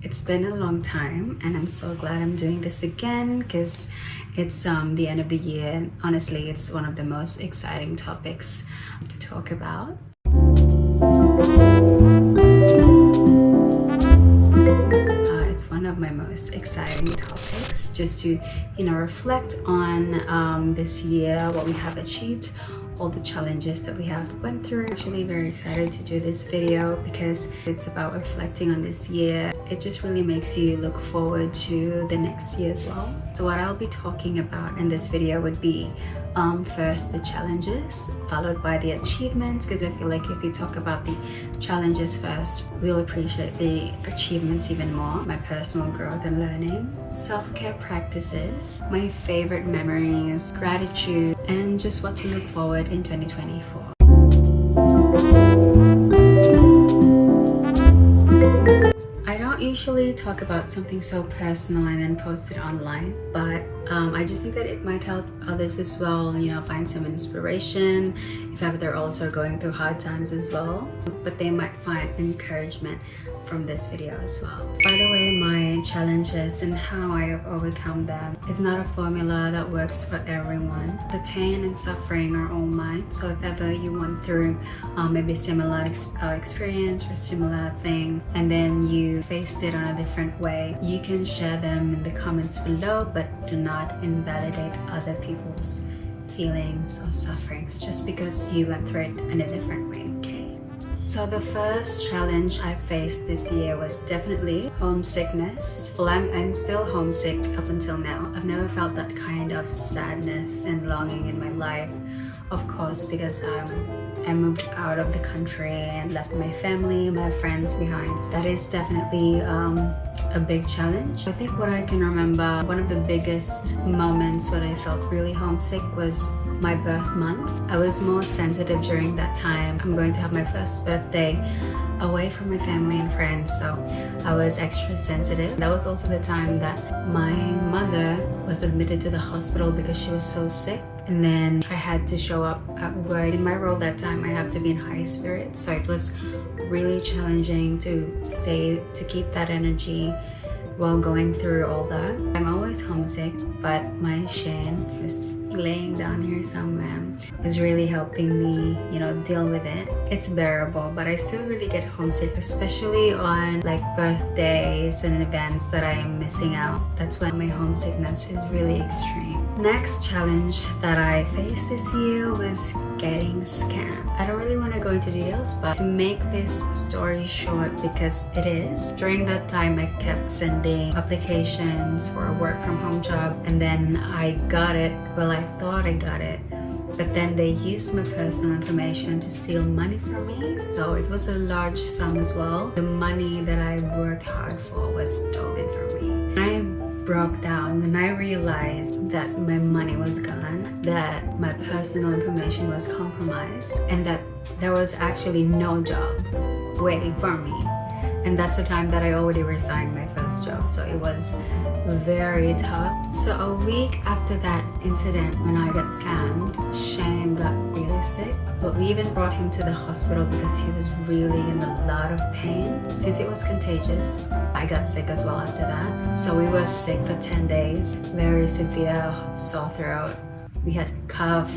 It's been a long time and I'm so glad I'm doing this again because it's the end of the year and honestly it's one of the most exciting topics to talk about. It's one of my most exciting topics just to reflect on this year, what we have achieved, all the challenges that we have went through. I'm actually very excited to do this video because it's about reflecting on this year. It just really makes you look forward to the next year as well. So what I'll be talking about in this video would be first the challenges, followed by the achievements, because I feel like if you talk about the challenges first, we'll appreciate the achievements even more. My personal growth and learning, self-care practices, my favorite memories, gratitude, and just what to look forward in 2024. I don't usually talk about something so personal and then post it online, but I just think that it might help others as well, find some inspiration if ever they're also going through hard times as well, but they might find encouragement from this video as well. By the way, my challenges and how I have overcome them is not a formula that works for everyone. The pain and suffering are all mine, so if ever you went through maybe a similar experience or similar thing and then you faced it on a different way, you can share them in the comments below, but do not invalidate other people's feelings or sufferings just because you went through it in a different way, okay? So the first challenge I faced this year was definitely homesickness. Well, I'm still homesick up until now. I've never felt that kind of sadness and longing in my life, of course, because I moved out of the country and left my family, my friends behind. That is definitely a big challenge. I think what I can remember, one of the biggest moments when I felt really homesick was my birth month. I was more sensitive during that time. I'm going to have my first birthday away from my family and friends, so I was extra sensitive. That was also the time that my mother was admitted to the hospital because she was so sick. And then I had to show up at work. In my role that time, I have to be in high spirits, so it was really challenging to keep that energy while going through all that. I'm always homesick, but my Shane is laying down here somewhere, is really helping me, deal with it. It's bearable, but I still really get homesick, especially on like birthdays and events that I am missing out. That's when my homesickness is really extreme. Next challenge that I faced this year was getting scammed. I don't really want to go into details, but to make this story short, because it is, during that time I kept sending applications for a work from home job, and then I got it. Well, I thought I got it, but then they used my personal information to steal money from me, so it was a large sum as well. The money that I worked hard for was stolen from me. I broke down when I realized that my money was gone, that my personal information was compromised, and that there was actually no job waiting for me. And that's the time that I already resigned my first job, so it was very tough. So a week after that incident when I got scammed, Shane got really sick, but we even brought him to the hospital because he was really in a lot of pain. Since it was contagious, I got sick as well after that. So we were sick for 10 days, very severe sore throat. We had cough,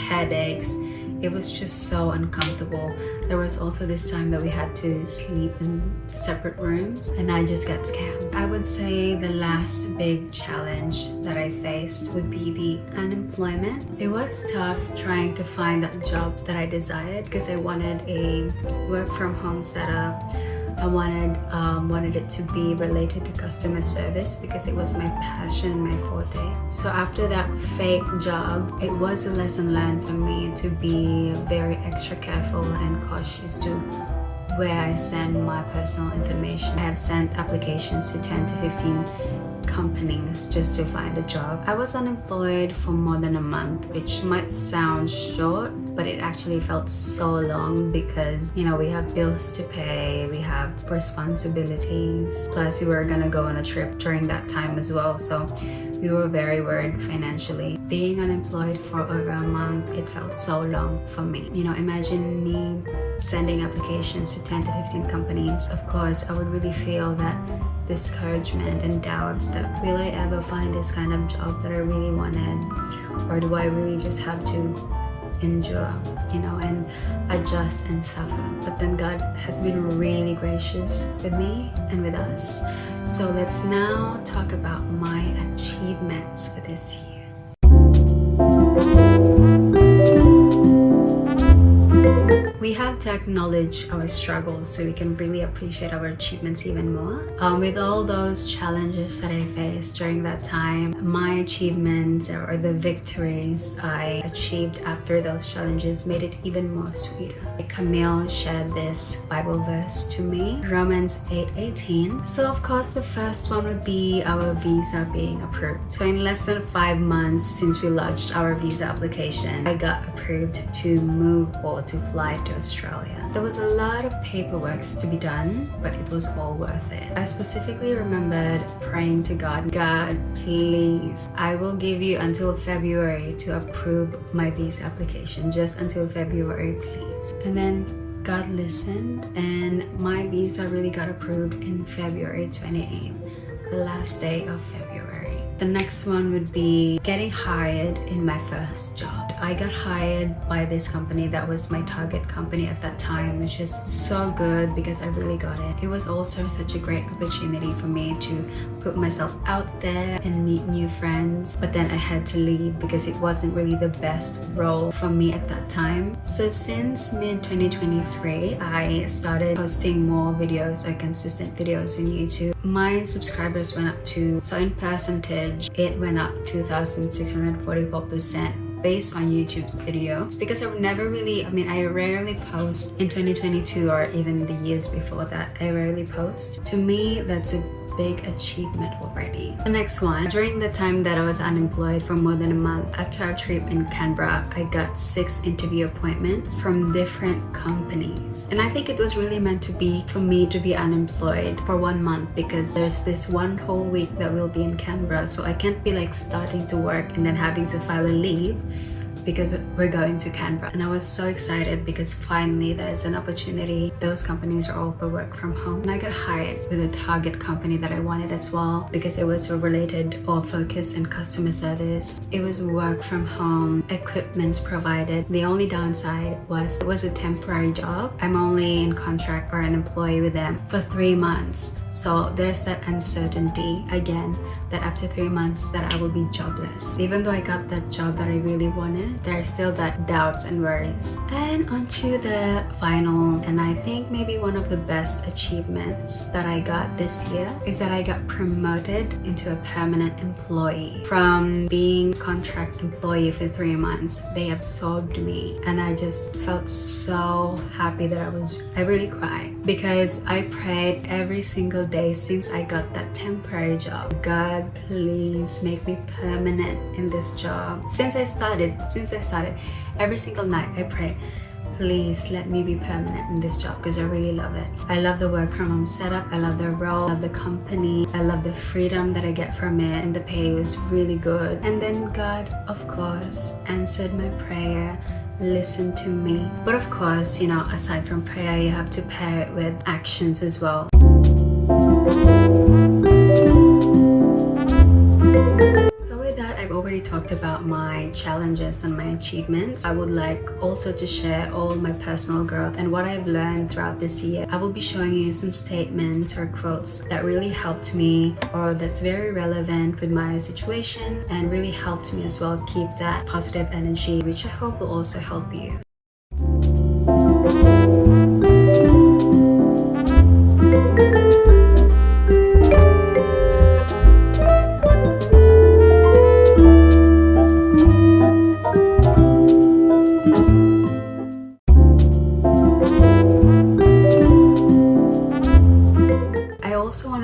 headaches. It was just so uncomfortable. There was also this time that we had to sleep in separate rooms and I just got scammed. I would say the last big challenge that I faced would be the unemployment. It was tough trying to find that job that I desired because I wanted a work from home setup. I wanted it to be related to customer service because it was my passion, my forte. So after that fake job, it was a lesson learned for me to be very extra careful and cautious to where I send my personal information. I have sent applications to 10 to 15 companies just to find a job. I was unemployed for more than a month, which might sound short, but it actually felt so long because, we have bills to pay, we have responsibilities, plus we were gonna go on a trip during that time as well. So we were very worried financially. Being unemployed for over a month, it felt so long for me. Imagine me sending applications to 10 to 15 companies, of course, I would really feel that discouragement and doubts that will I ever find this kind of job that I really wanted, or do I really just have to endure, and adjust and suffer. But then God has been really gracious with me and with us. So let's now talk about my achievements for this year. We have to acknowledge our struggles so we can really appreciate our achievements even more. With all those challenges that I faced during that time, my achievements or the victories I achieved after those challenges made it even more sweeter. Camille shared this Bible verse to me, Romans 8:18. So of course the first one would be our visa being approved. So in less than 5 months since we launched our visa application, I got approved to move or to fly to Australia. There was a lot of paperwork to be done, but it was all worth it. I specifically remembered praying to God, please, I will give you until February to approve my visa application, just until February, please. And then God listened, and my visa really got approved in February 28th, the last day of February. The next one would be getting hired in my first job. I got hired by this company that was my target company at that time, which is so good because I really got it. It was also such a great opportunity for me to put myself out there and meet new friends. But then I had to leave because it wasn't really the best role for me at that time. So since mid-2023, I started posting more videos or consistent videos on YouTube. My subscribers went up to, so in percentage, it went up 2,644% based on YouTube's videos, because I rarely post in 2022 or even the years before that. I rarely post. To me, that's a big achievement already. The next one, during the time that I was unemployed for more than a month, after our trip in Canberra, I got 6 interview appointments from different companies. And I think it was really meant to be for me to be unemployed for 1 month, because there's this one whole week that we'll be in Canberra, so I can't be like starting to work and then having to file a leave because we're going to Canberra. And I was so excited because finally there's an opportunity. Those companies are all for work from home. And I got hired with a target company that I wanted as well, because it was related or focused in customer service. It was work from home, equipments provided. The only downside was it was a temporary job. I'm only in contract or an employee with them for 3 months. So there's that uncertainty again, that after 3 months that I will be jobless. Even though I got that job that I really wanted, there's still that doubts and worries. And onto the final, and I think maybe one of the best achievements that I got this year is that I got promoted into a permanent employee. From being contract employee for 3 months, they absorbed me, and I just felt so happy that I really cried, because I prayed every single day since I got that temporary job. God, please make me permanent in this job. Since I started, every single night I prayed, please let me be permanent in this job, because I really love it. I love the work from home setup, I love the role, I love the company, I love the freedom that I get from it, and the pay was really good. And then God, of course, answered my prayer, listened to me. But of course, aside from prayer, you have to pair it with actions as well. I've already talked about my challenges and my achievements. I would like also to share all my personal growth and what I've learned throughout this year. I will be showing you some statements or quotes that really helped me, or that's very relevant with my situation, and really helped me as well keep that positive energy, which I hope will also help you.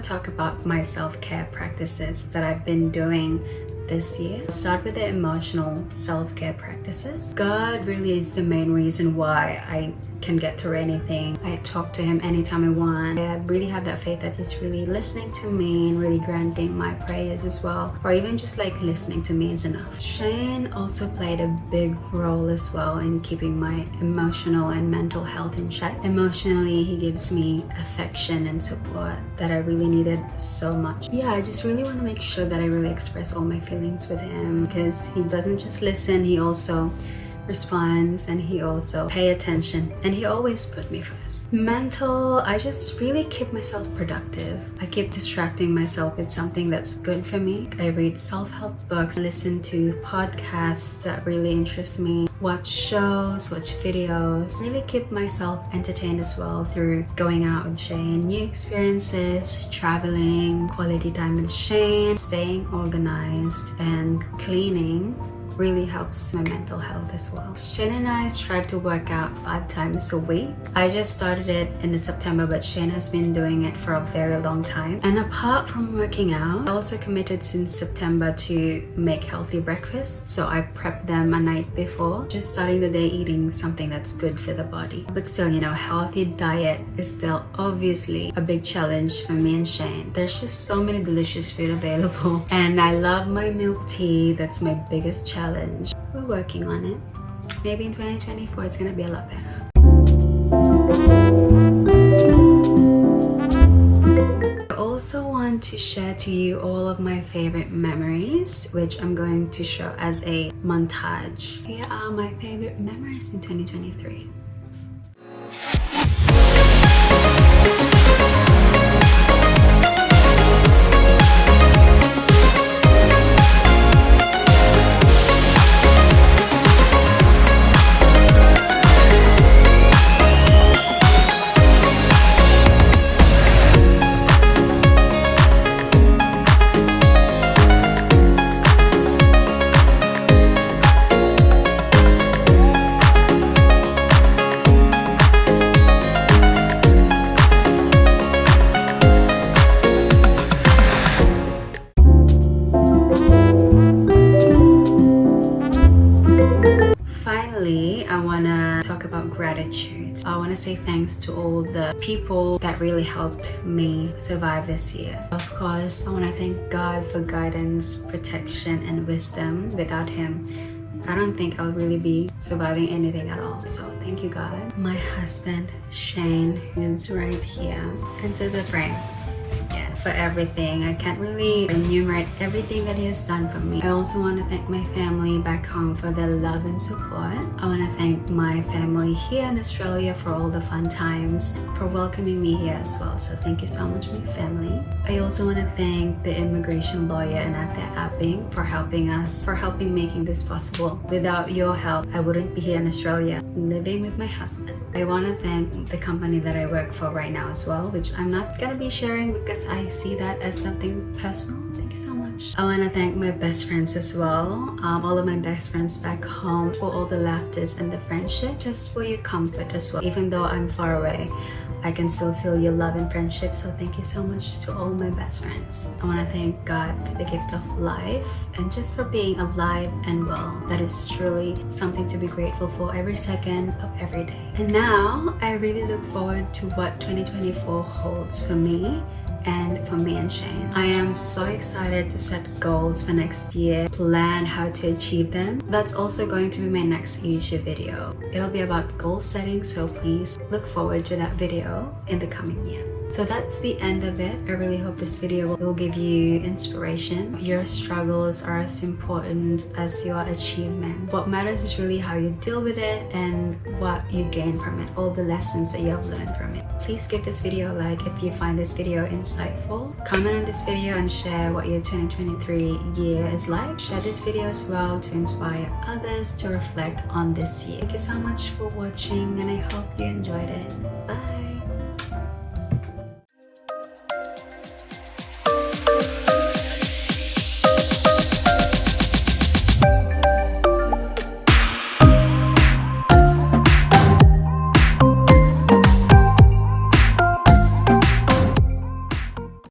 Talk about my self-care practices that I've been doing this year. I'll start with the emotional self-care practices. God really is the main reason why I can get through anything. I talk to him anytime I want. I really have that faith that he's really listening to me and really granting my prayers as well, or even just like listening to me is enough. Shane also played a big role as well in keeping my emotional and mental health in check. Emotionally, he gives me affection and support that I really needed so much. Yeah, I just really want to make sure that I really express all my feelings with him, because he doesn't just listen, he also responds, and he also pay attention, and he always put me first. Mental, I just really keep myself productive. I keep distracting myself with something that's good for me. I read self-help books, listen to podcasts that really interest me, watch shows, watch videos, really keep myself entertained as well through going out with Shane, new experiences, traveling, quality time with Shane, staying organized, and cleaning really helps my mental health as well. Shane and I strive to work out 5 times a week. I just started it in the September, but Shane has been doing it for a very long time. And apart from working out, I also committed since September to make healthy breakfasts. So I prep them a night before, just starting the day eating something that's good for the body. But still, you know, healthy diet is still obviously a big challenge for me and Shane. There's just so many delicious food available. And I love my milk tea. That's my biggest challenge. We're working on it. Maybe in 2024 it's gonna be a lot better. I also want to share to you all of my favorite memories, which I'm going to show as a montage. Here are my favorite memories in 2023. I want to talk about gratitude. I want to say thanks to all the people that really helped me survive this year. Of course, I want to thank God for guidance, protection, and wisdom. Without him, I don't think I'll really be surviving anything at all. So thank you, God. My husband, Shane, who's right here, into the frame. For everything. I can't really enumerate everything that he has done for me. I also want to thank my family back home for their love and support. I want to thank my family here in Australia for all the fun times, for welcoming me here as well. So thank you so much, my family. I also want to thank the immigration lawyer and Ate Apping for helping us, for helping making this possible. Without your help, I wouldn't be here in Australia living with my husband. I want to thank the company that I work for right now as well, which I'm not gonna be sharing because I see that as something personal. Thank you so much. I want to thank my best friends as well, all of my best friends back home, for all the laughters and the friendship, just for your comfort as well. Even though I'm far away, I can still feel your love and friendship. So thank you so much to all my best friends. I want to thank God for the gift of life and just for being alive and well. That is truly something to be grateful for every second of every day. And now I really look forward to what 2024 holds for me and for me and Shane. I am so excited to set goals for next year, plan how to achieve them. That's also going to be my next YouTube video. It'll be about goal setting, so please look forward to that video in the coming year. So that's the end of it. I really hope this video will give you inspiration. Your struggles are as important as your achievements. What matters is really how you deal with it and what you gain from it, all the lessons that you have learned from it. Please give this video a like if you find this video insightful. Comment on this video and share what your 2023 year is like. Share this video as well to inspire others to reflect on this year. Thank you so much for watching and I hope you enjoyed it. Bye!